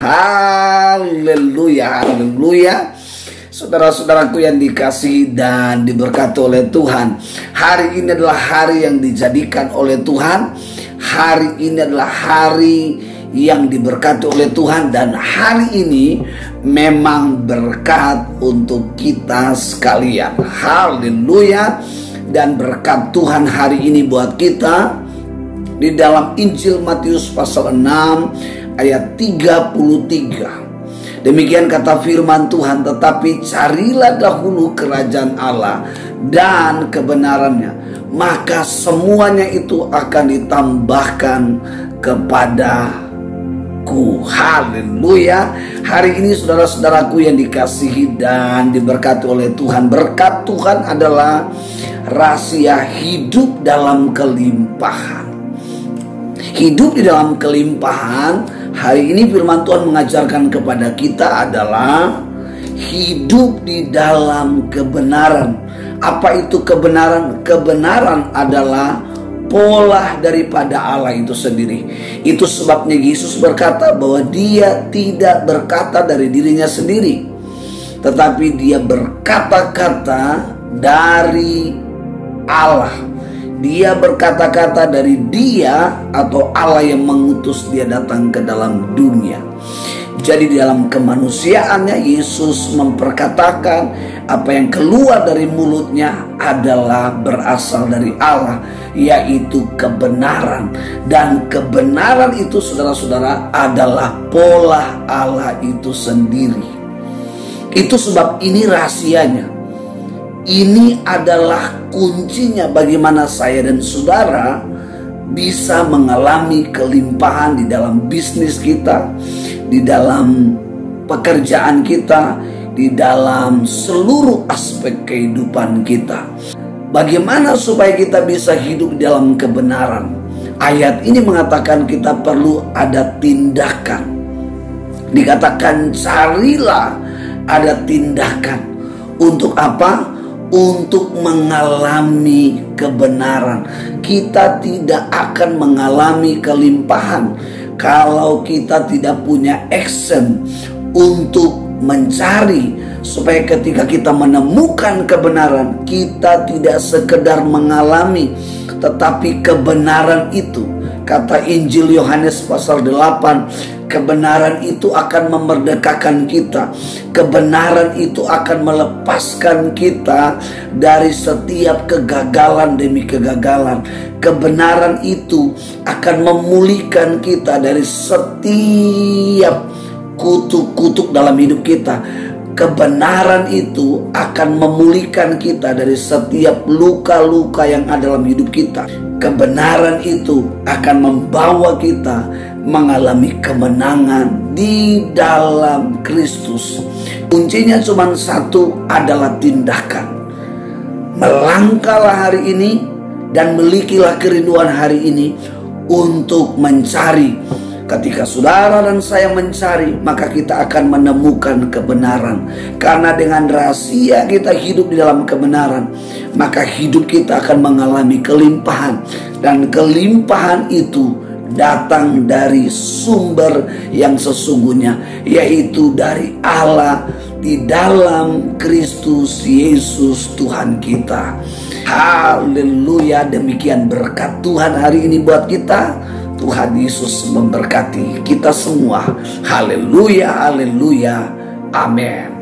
Haleluya, haleluya. Saudara-saudaraku yang dikasihi dan diberkati oleh Tuhan, hari ini adalah hari yang dijadikan oleh Tuhan. Hari ini adalah hari yang diberkati oleh Tuhan, dan hari ini memang berkat untuk kita sekalian. Haleluya. Dan berkat Tuhan hari ini buat kita di dalam Injil Matius pasal 6 ayat 33. Demikian kata firman Tuhan, tetapi carilah dahulu kerajaan Allah dan kebenarannya, maka semuanya itu akan ditambahkan kepadaku. Haleluya. Hari ini saudara-saudaraku yang dikasihi dan diberkati oleh Tuhan, berkat Tuhan adalah rahasia hidup dalam kelimpahan. Hidup di dalam kelimpahan, hari ini firman Tuhan mengajarkan kepada kita adalah hidup di dalam kebenaran. Apa itu kebenaran? Kebenaran adalah pola daripada Allah itu sendiri. Itu sebabnya Yesus berkata bahwa dia tidak berkata dari dirinya sendiri, tetapi dia berkata-kata dari Allah. Dia berkata-kata dari dia atau Allah yang mengutus dia datang ke dalam dunia. Jadi di dalam kemanusiaannya Yesus memperkatakan apa yang keluar dari mulutnya adalah berasal dari Allah, yaitu kebenaran. Dan kebenaran itu saudara-saudara adalah pola Allah itu sendiri. Itu sebab ini rahasianya. Ini adalah kuncinya bagaimana saya dan saudara bisa mengalami kelimpahan di dalam bisnis kita, di dalam pekerjaan kita, di dalam seluruh aspek kehidupan kita. Bagaimana supaya kita bisa hidup dalam kebenaran? Ayat ini mengatakan kita perlu ada tindakan. Dikatakan carilah, ada tindakan. Untuk apa? Untuk mengalami kebenaran. Kita tidak akan mengalami kelimpahan kalau kita tidak punya action untuk mencari, supaya ketika kita menemukan kebenaran, kita tidak sekedar mengalami, tetapi kebenaran itu, kata Injil Yohanes pasal 8, kebenaran itu akan memerdekakan kita. Kebenaran itu akan melepaskan kita dari setiap kegagalan demi kegagalan. Kebenaran itu akan memulihkan kita dari setiap kutuk-kutuk dalam hidup kita. Kebenaran itu akan memulihkan kita dari setiap luka-luka yang ada dalam hidup kita. Kebenaran itu akan membawa kita mengalami kemenangan di dalam Kristus. Kuncinya cuma satu, adalah tindakan. Melangkahlah hari ini dan milikilah kerinduan hari ini untuk mencari. Ketika saudara dan saya mencari, maka kita akan menemukan kebenaran. Karena dengan rahasia kita hidup di dalam kebenaran, maka hidup kita akan mengalami kelimpahan. Dan kelimpahan itu datang dari sumber yang sesungguhnya, yaitu dari Allah di dalam Kristus Yesus Tuhan kita. Haleluya. Demikian berkat Tuhan hari ini buat kita. Tuhan Yesus memberkati kita semua. Haleluya, haleluya, amin.